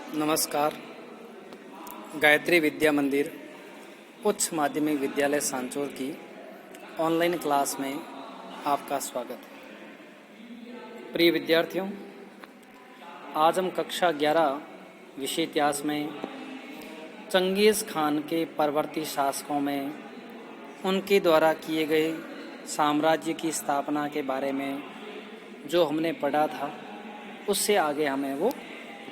नमस्कार। गायत्री विद्या मंदिर उच्च माध्यमिक विद्यालय सांचौर की ऑनलाइन क्लास में आपका स्वागत है। प्रिय विद्यार्थियों, आज हम कक्षा 11 विषय इतिहास में चंगेज़ खान के परवर्ती शासकों में उनके द्वारा किए गए साम्राज्य की स्थापना के बारे में जो हमने पढ़ा था उससे आगे हमें वो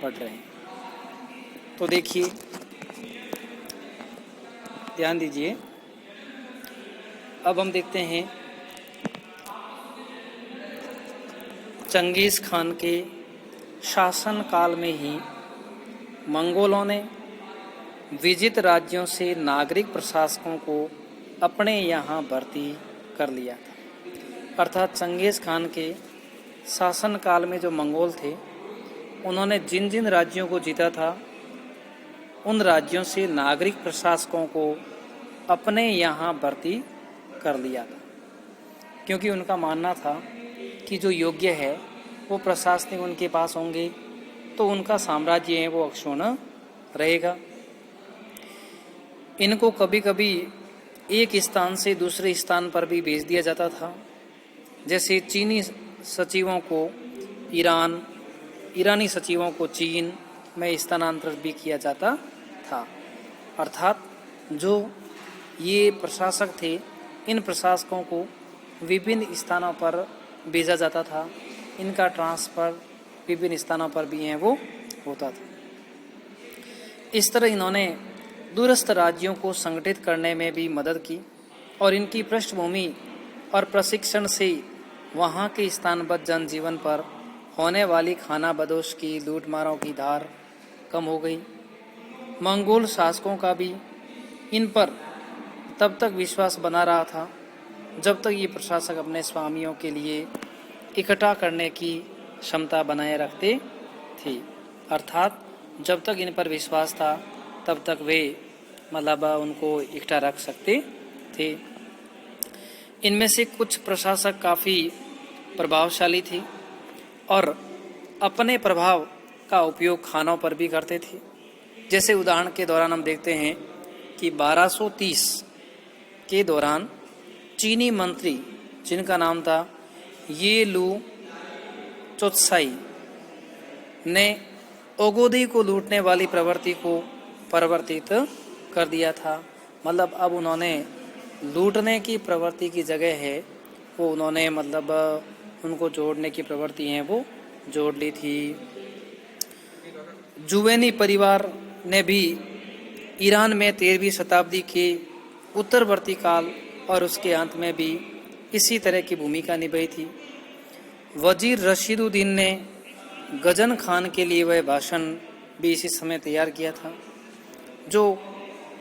पढ़ रहे हैं। तो देखिए, ध्यान दीजिए। अब हम देखते हैं चंगेज़ खान के शासन काल में ही मंगोलों ने विजित राज्यों से नागरिक प्रशासकों को अपने यहाँ भर्ती कर लिया था। अर्थात चंगेज़ खान के शासन काल में जो मंगोल थे, उन्होंने जिन जिन राज्यों को जीता था उन राज्यों से नागरिक प्रशासकों को अपने यहाँ भर्ती कर लिया था, क्योंकि उनका मानना था कि जो योग्य है वो प्रशासनिक उनके पास होंगे तो उनका साम्राज्य है वो अक्षुण्ण रहेगा। इनको कभी कभी एक स्थान से दूसरे स्थान पर भी भेज दिया जाता था। जैसे चीनी सचिवों को ईरानी सचिवों को चीन में स्थानांतरित भी किया जाता था। अर्थात जो ये प्रशासक थे, इन प्रशासकों को विभिन्न स्थानों पर भेजा जाता था। इनका ट्रांसफ़र विभिन्न स्थानों पर भी है वो होता था। इस तरह इन्होंने दूरस्थ राज्यों को संगठित करने में भी मदद की और इनकी पृष्ठभूमि और प्रशिक्षण से वहाँ के स्थानबद्ध जनजीवन पर होने वाली खानाबदोश की लूटमारों की धार कम हो गई। मंगोल शासकों का भी इन पर तब तक विश्वास बना रहा था जब तक ये प्रशासक अपने स्वामियों के लिए इकट्ठा करने की क्षमता बनाए रखते थे। अर्थात जब तक इन पर विश्वास था तब तक वे उनको इकट्ठा रख सकते थे। इनमें से कुछ प्रशासक काफ़ी प्रभावशाली थे और अपने प्रभाव का उपयोग खानों पर भी करते थे। जैसे उदाहरण के दौरान हम देखते हैं कि 1230 के दौरान चीनी मंत्री जिनका नाम था ये लू चोत्साई ने ओगोदी को लूटने वाली प्रवृत्ति को परिवर्तित कर दिया था। अब उन्होंने लूटने की प्रवृत्ति की जगह है वो उन्होंने उनको जोड़ने की प्रवृत्ति है वो जोड़ ली थी। जुवेनी परिवार ने भी ईरान में 13वीं शताब्दी के उत्तरवर्ती काल और उसके अंत में भी इसी तरह की भूमिका निभाई थी। वजीर रशीदुद्दीन ने गजन खान के लिए वह भाषण भी इसी समय तैयार किया था जो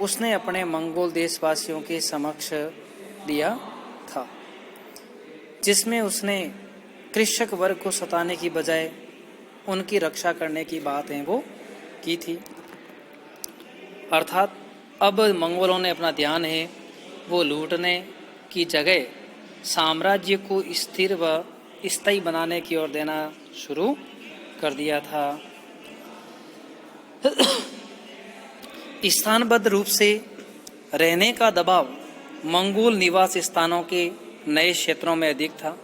उसने अपने मंगोल देशवासियों के समक्ष दिया था, जिसमें उसने कृषक वर्ग को सताने की बजाय उनकी रक्षा करने की बात है वो की थी। अर्थात अब मंगोलों ने अपना ध्यान है वो लूटने की जगह साम्राज्य को स्थिर व स्थायी बनाने की ओर देना शुरू कर दिया था। स्थानबद्ध रूप से रहने का दबाव मंगोल निवास स्थानों के नए क्षेत्रों में अधिक था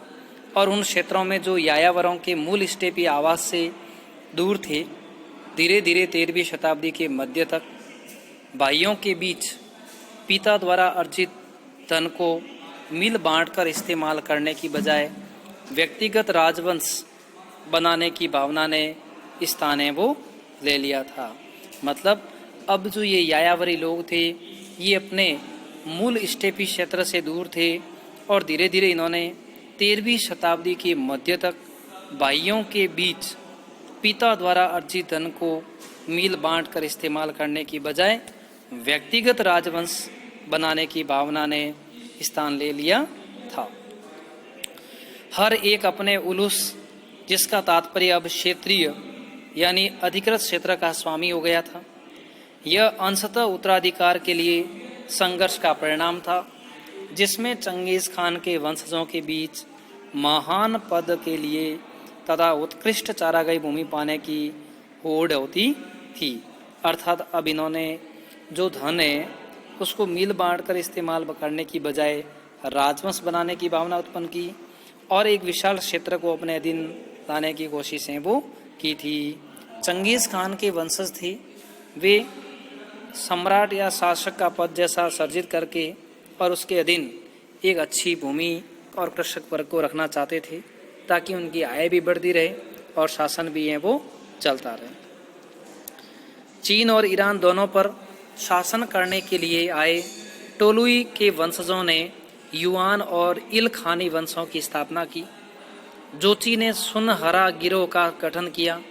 और उन क्षेत्रों में जो यायावरों के मूल स्टेपी आवास से दूर थे, धीरे धीरे 13वीं शताब्दी के मध्य तक भाइयों के बीच पिता द्वारा अर्जित धन को मिल बांटकर इस्तेमाल करने की बजाय व्यक्तिगत राजवंश बनाने की भावना ने स्थान है वो ले लिया था। अब जो ये यायावरी लोग थे ये अपने मूल स्टेपी क्षेत्र से दूर थे और धीरे धीरे इन्होंने 13वीं शताब्दी के मध्य तक भाइयों के बीच पिता द्वारा अर्जित धन को मिल बांटकर इस्तेमाल करने की बजाय व्यक्तिगत राजवंश बनाने की भावना ने स्थान ले लिया था। हर एक अपने उलूस, जिसका तात्पर्य अब क्षेत्रीय यानी अधिकृत क्षेत्र का स्वामी हो गया था। यह अंशतः उत्तराधिकार के लिए संघर्ष का परिणाम था, जिसमें चंगेज़ खान के वंशजों के बीच महान पद के लिए तथा उत्कृष्ट चारागाही भूमि पाने की होड़ होती थी। अर्थात अब इन्होंने जो धन है उसको मिल बांट कर इस्तेमाल करने की बजाय राजवंश बनाने की भावना उत्पन्न की और एक विशाल क्षेत्र को अपने अधीन लाने की कोशिशें वो की थी। चंगेज खान के वंशज थे, वे सम्राट या शासक का पद जैसा सर्जित करके और उसके अधीन एक अच्छी भूमि और कृषक वर्ग को रखना चाहते थे ताकि उनकी आय भी बढ़ती रहे और शासन भी है वो चलता रहे। चीन और ईरान दोनों पर शासन करने के लिए आए टोलुई के वंशजों ने युआन और इलखानी वंशों की स्थापना की। जोची ने सुनहरा गिरोह का गठन किया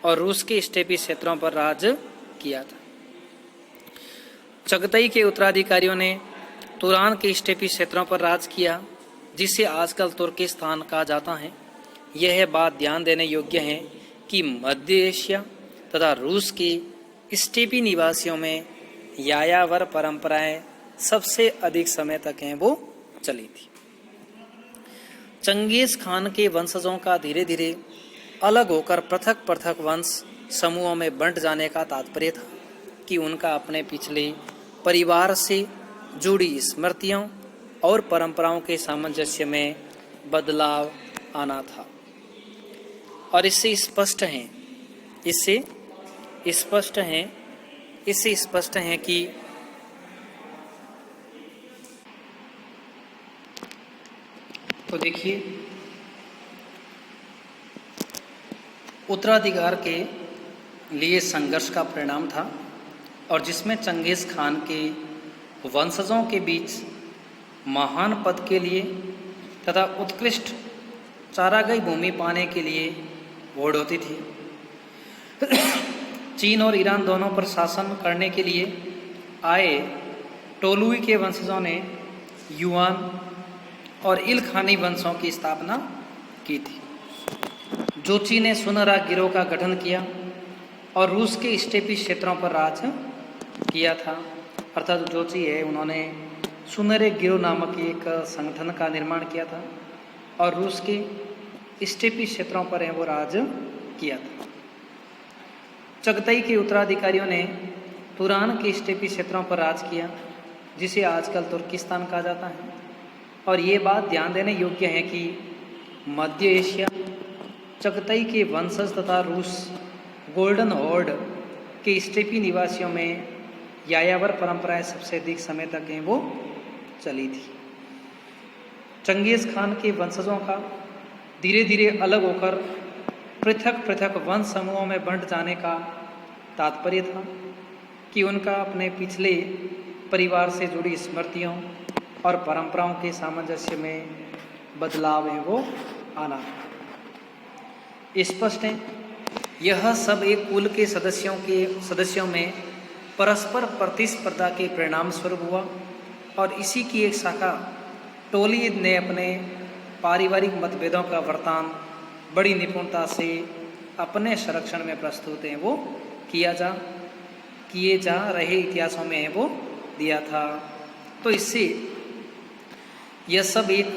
और रूस के स्टेपी क्षेत्रों पर राज किया था। चगतई के उत्तराधिकारियों ने तुरान के स्टेपी क्षेत्रों पर राज किया, जिसे आजकल तुर्किस्तान कहा जाता है। यह बात ध्यान देने योग्य है कि मध्य एशिया तथा रूस के स्टेपी निवासियों में यायावर परंपराएं सबसे अधिक समय तक हैं वो चली थी। चंगेज खान के वंशजों का धीरे धीरे अलग होकर पृथक पृथक वंश समूहों में बंट जाने का तात्पर्य था कि उनका अपने पिछले परिवार से जुड़ी स्मृतियों और परंपराओं के सामंजस्य में बदलाव आना था। और इससे स्पष्ट है कि तो देखिए, उत्तराधिकार के लिए संघर्ष का परिणाम था और जिसमें चंगेज खान के वंशजों के बीच महान पद के लिए तथा उत्कृष्ट चारागाही भूमि पाने के लिए होड़ होती थी। चीन और ईरान दोनों पर शासन करने के लिए आए टोलुई के वंशजों ने युआन और इलखानी वंशों की स्थापना की थी। जोची ने सुनहरा गिरोह का गठन किया और रूस के स्टेपी क्षेत्रों पर राज किया था। अर्थात जोची है, उन्होंने सुनहरे गिरोह नामक एक संगठन का निर्माण किया था और रूस के स्टेपी क्षेत्रों पर है वो राज किया था। चगतई के उत्तराधिकारियों ने तुरान के स्टेपी क्षेत्रों पर राज किया, जिसे आजकल तुर्किस्तान कहा जाता है। और ये बात ध्यान देने योग्य है कि मध्य एशिया, चगतई के वंशज तथा रूस गोल्डन हॉर्ड के स्टेपी निवासियों में यायावर परंपराएं सबसे अधिक समय तक हैं वो चली थी। चंगेज खान के वंशजों का धीरे धीरे अलग होकर पृथक पृथक वंश समूहों में बंट जाने का तात्पर्य था कि उनका अपने पिछले परिवार से जुड़ी स्मृतियों और परंपराओं के सामंजस्य में बदलाव है वो आना। स्पष्ट है, यह सब एक कुल के सदस्यों में परस्पर प्रतिस्पर्धा के परिणाम स्वरूप हुआ और इसी की एक शाखा टोली ने अपने पारिवारिक मतभेदों का वर्तान बड़ी निपुणता से अपने संरक्षण में प्रस्तुत है वो किए जा रहे इतिहासों में है वो दिया था। तो इससे यह सब एक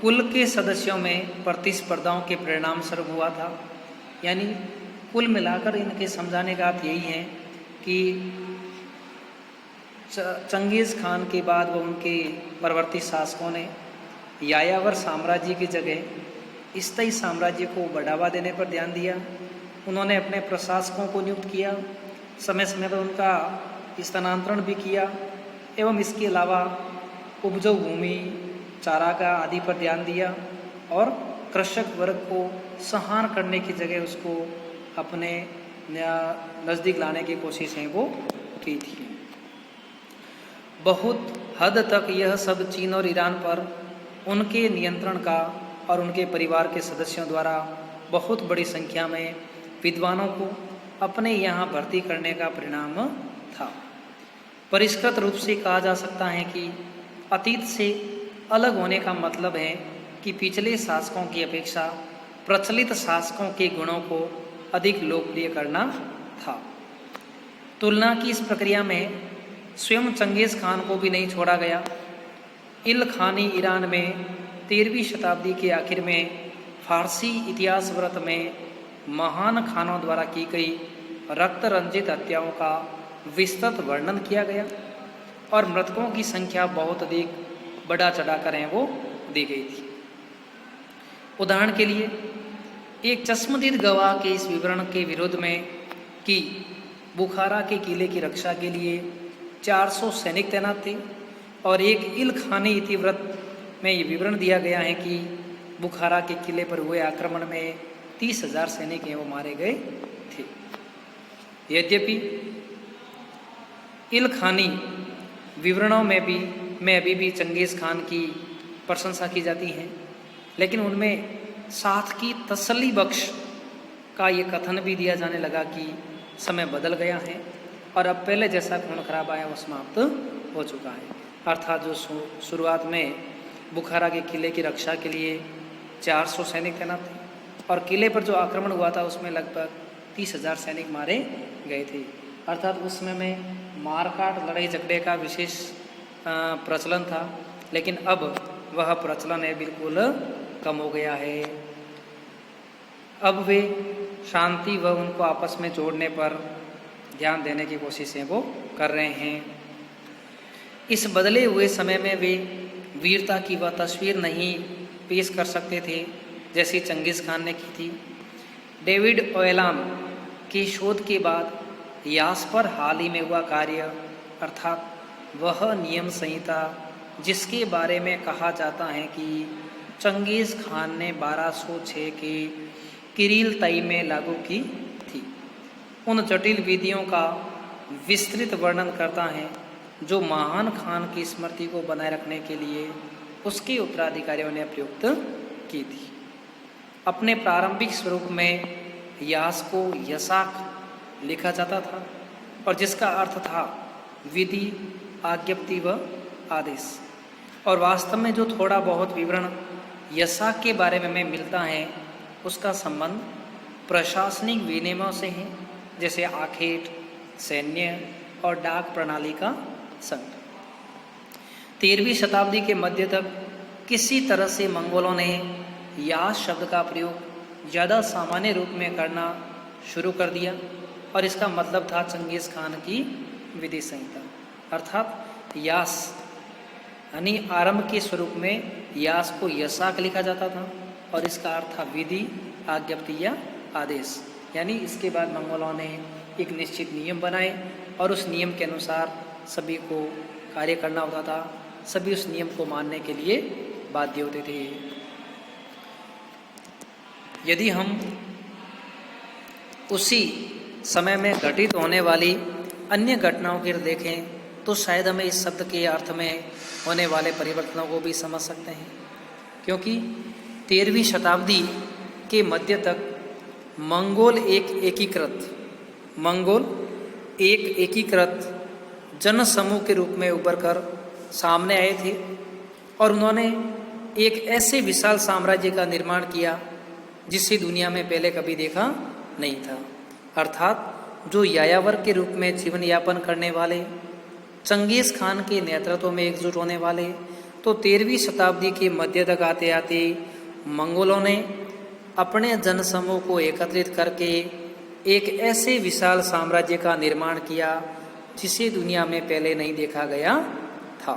कुल के सदस्यों में प्रतिस्पर्धाओं के परिणाम स्वरूप हुआ था। यानी कुल मिलाकर इनके समझाने का अर्थ यही है कि चंगेज खान के बाद वो उनके परवर्ती शासकों ने यायावर साम्राज्य की जगह स्थायी साम्राज्य को बढ़ावा देने पर ध्यान दिया। उन्होंने अपने प्रशासकों को नियुक्त किया, समय समय पर उनका स्थानांतरण भी किया एवं इसके अलावा उपजाऊ भूमि, चारागाह आदि पर ध्यान दिया और कृषक वर्ग को संहार करने की जगह उसको अपने नज़दीक लाने की कोशिशें वो की थी। बहुत हद तक यह सब चीन और ईरान पर उनके नियंत्रण का और उनके परिवार के सदस्यों द्वारा बहुत बड़ी संख्या में विद्वानों को अपने यहाँ भर्ती करने का परिणाम था। परिष्कृत रूप से कहा जा सकता है कि अतीत से अलग होने का मतलब है कि पिछले शासकों की अपेक्षा प्रचलित शासकों के गुणों को अधिक लोकप्रिय करना था। तुलना की इस प्रक्रिया में स्वयं चंगेज खान को भी नहीं छोड़ा गया। इलखानी ईरान में 13वीं शताब्दी के आखिर में फारसी इतिहास व्रत में महान खानों द्वारा की गई रक्त रंजित हत्याओं का विस्तृत वर्णन किया गया और मृतकों की संख्या बहुत अधिक बढ़ा चढ़ाकर है वो दी गई थी। उदाहरण के लिए एक चश्मदीद गवाह के इस विवरण के विरोध में कि बुखारा के किले की रक्षा के लिए 400 सैनिक तैनात थे और एक इलखानी इतिवृत्त में ये विवरण दिया गया है कि बुखारा के किले पर हुए आक्रमण में 30,000 सैनिक हैं वो मारे गए थे। यद्यपि इलखानी विवरणों में अभी भी चंगेज़ खान की प्रशंसा की जाती है, लेकिन उनमें साथ की तसल्ली बख्श का ये कथन भी दिया जाने लगा कि समय बदल गया है और अब पहले जैसा खून खराबा है वो समाप्त हो चुका है। अर्थात जो शुरुआत में बुखारा के किले की रक्षा के लिए 400 सैनिक तैनात थे और किले पर जो आक्रमण हुआ था उसमें लगभग 30,000 सैनिक मारे गए थे। अर्थात उस समय में मारकाट लड़ाई झगड़े का विशेष प्रचलन था, लेकिन अब वह प्रचलन है बिल्कुल कम हो गया है। अब वे शांति व उनको आपस में जोड़ने पर ध्यान देने की कोशिशें वो कर रहे हैं। इस बदले हुए समय में वे वीरता की वह तस्वीर नहीं पेश कर सकते थे जैसी चंगेज़ खान ने की थी। डेविड ओएलाम की शोध के बाद यास पर हाल ही में हुआ कार्य अर्थात वह नियम संहिता जिसके बारे में कहा जाता है कि चंगेज़ खान ने 1206 के किरील तई में लागू की थी, उन जटिल विधियों का विस्तृत वर्णन करता है जो महान खान की स्मृति को बनाए रखने के लिए उसके उत्तराधिकारियों ने प्रयुक्त की थी। अपने प्रारंभिक स्वरूप में यास को यसाक लिखा जाता था और जिसका अर्थ था विधि, आज्ञप्ति व आदेश, और वास्तव में जो थोड़ा बहुत विवरण यसाक के बारे में मिलता है उसका संबंध प्रशासनिक विनियमों से है, जैसे आखेट, सैन्य और डाक प्रणाली का संग। 13वीं शताब्दी के मध्य तक किसी तरह से मंगोलों ने यास शब्द का प्रयोग ज़्यादा सामान्य रूप में करना शुरू कर दिया और इसका मतलब था चंगेज़ खान की विधि संहिता। अर्थात यास यानी आरंभ के स्वरूप में यास को यसाक लिखा जाता था और इसका अर्थ था विधि, आज्ञप्ति या आदेश। यानी इसके बाद मंगोलों ने एक निश्चित नियम बनाए और उस नियम के अनुसार सभी को कार्य करना होता था, सभी उस नियम को मानने के लिए बाध्य होते थे। यदि हम उसी समय में घटित होने वाली अन्य घटनाओं की देखें तो शायद हमें इस शब्द के अर्थ में होने वाले परिवर्तनों को भी समझ सकते हैं, क्योंकि 13वीं शताब्दी के मध्य तक मंगोल एक एकीकृत जन समूह के रूप में उभर कर सामने आए थे और उन्होंने एक ऐसे विशाल साम्राज्य का निर्माण किया जिसे दुनिया में पहले कभी देखा नहीं था। अर्थात जो यायावर के रूप में जीवन यापन करने वाले चंगेज़ खान के नेतृत्व में एकजुट होने वाले, तो 13वीं शताब्दी के मध्य तक आते आते मंगोलों ने अपने जनसमूह को एकत्रित करके एक ऐसे विशाल साम्राज्य का निर्माण किया जिसे दुनिया में पहले नहीं देखा गया था।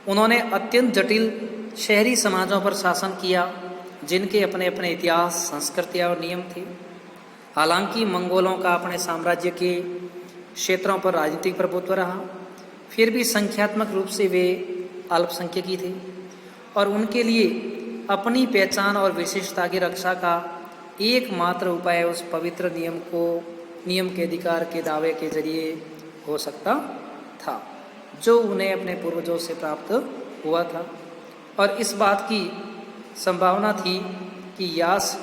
उन्होंने अत्यंत जटिल शहरी समाजों पर शासन किया जिनके अपने अपने इतिहास, संस्कृतियाँ और नियम थे। हालांकि मंगोलों का अपने साम्राज्य के क्षेत्रों पर राजनीतिक प्रभुत्व रहा, फिर भी संख्यात्मक रूप से वे अल्पसंख्यक ही थे और उनके लिए अपनी पहचान और विशिष्टता की रक्षा का एकमात्र उपाय उस पवित्र नियम के अधिकार के दावे के जरिए हो सकता था जो उन्हें अपने पूर्वजों से प्राप्त हुआ था। और इस बात की संभावना थी कि यास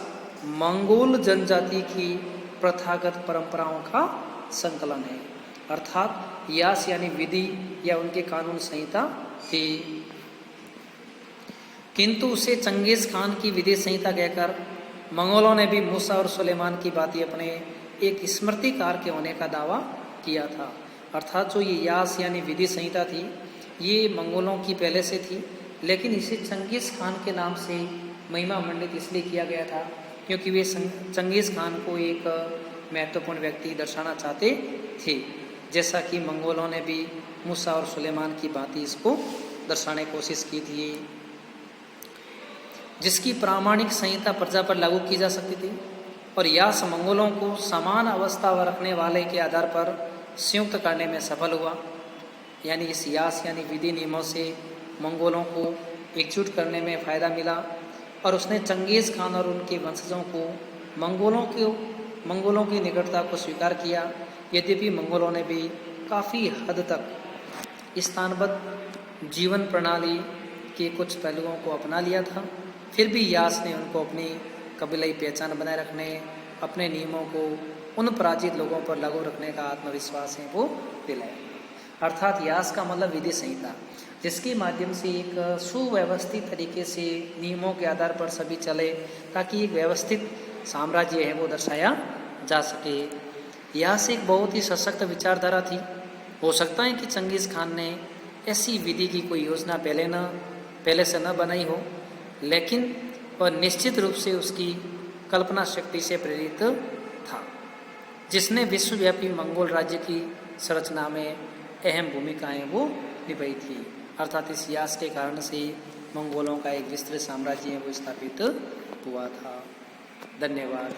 मंगोल जनजाति की प्रथागत परंपराओं का संकलन है। अर्थात यास यानी विधि या उनके कानून संहिता थी, किंतु उसे चंगेज़ खान की विधि संहिता कहकर मंगोलों ने भी मूसा और सुलेमान की बातें अपने एक स्मृतिकार के होने का दावा किया था। अर्थात जो ये यास यानी विधि संहिता थी ये मंगोलों की पहले से थी, लेकिन इसे चंगेज़ खान के नाम से महिमा मंडित इसलिए किया गया था क्योंकि वे चंगेज़ खान को एक महत्वपूर्ण व्यक्ति दर्शाना चाहते थे, जैसा कि मंगोलों ने भी मूसा और सुलेमान की भांति इसको दर्शाने की कोशिश की थी, जिसकी प्रामाणिक संहिता प्रजा पर लागू की जा सकती थी। और यास मंगोलों को समान अवस्था रखने वाले के आधार पर संयुक्त करने में सफल हुआ। यानी इस यास यानी विधि नियमों से मंगोलों को एकजुट करने में फ़ायदा मिला और उसने चंगेज़ खान और उनके वंशजों को मंगोलों की निकटता को स्वीकार किया। यद्यपि मंगोलों ने भी काफ़ी हद तक स्थानबद्ध जीवन प्रणाली के कुछ पहलुओं को अपना लिया था, फिर भी यास ने उनको अपनी कबीलाई पहचान बनाए रखने, अपने नियमों को उन पराजित लोगों पर लागू रखने का आत्मविश्वास है वो दिलाया। अर्थात यास का मतलब विधि संहिता, जिसके माध्यम से एक सुव्यवस्थित तरीके से नियमों के आधार पर सभी चले, ताकि एक व्यवस्थित साम्राज्य है वो दर्शाया जा सके। यास एक बहुत ही सशक्त विचारधारा थी। हो सकता है कि चंगेज़ खान ने ऐसी विधि की कोई योजना पहले से न बनाई हो, लेकिन वह निश्चित रूप से उसकी कल्पना शक्ति से प्रेरित था, जिसने विश्वव्यापी मंगोल राज्य की संरचना में अहम भूमिकाएं वो निभाई थी। अर्थात इस यास के कारण से मंगोलों का एक विस्तृत साम्राज्य वो स्थापित हुआ था। धन्यवाद।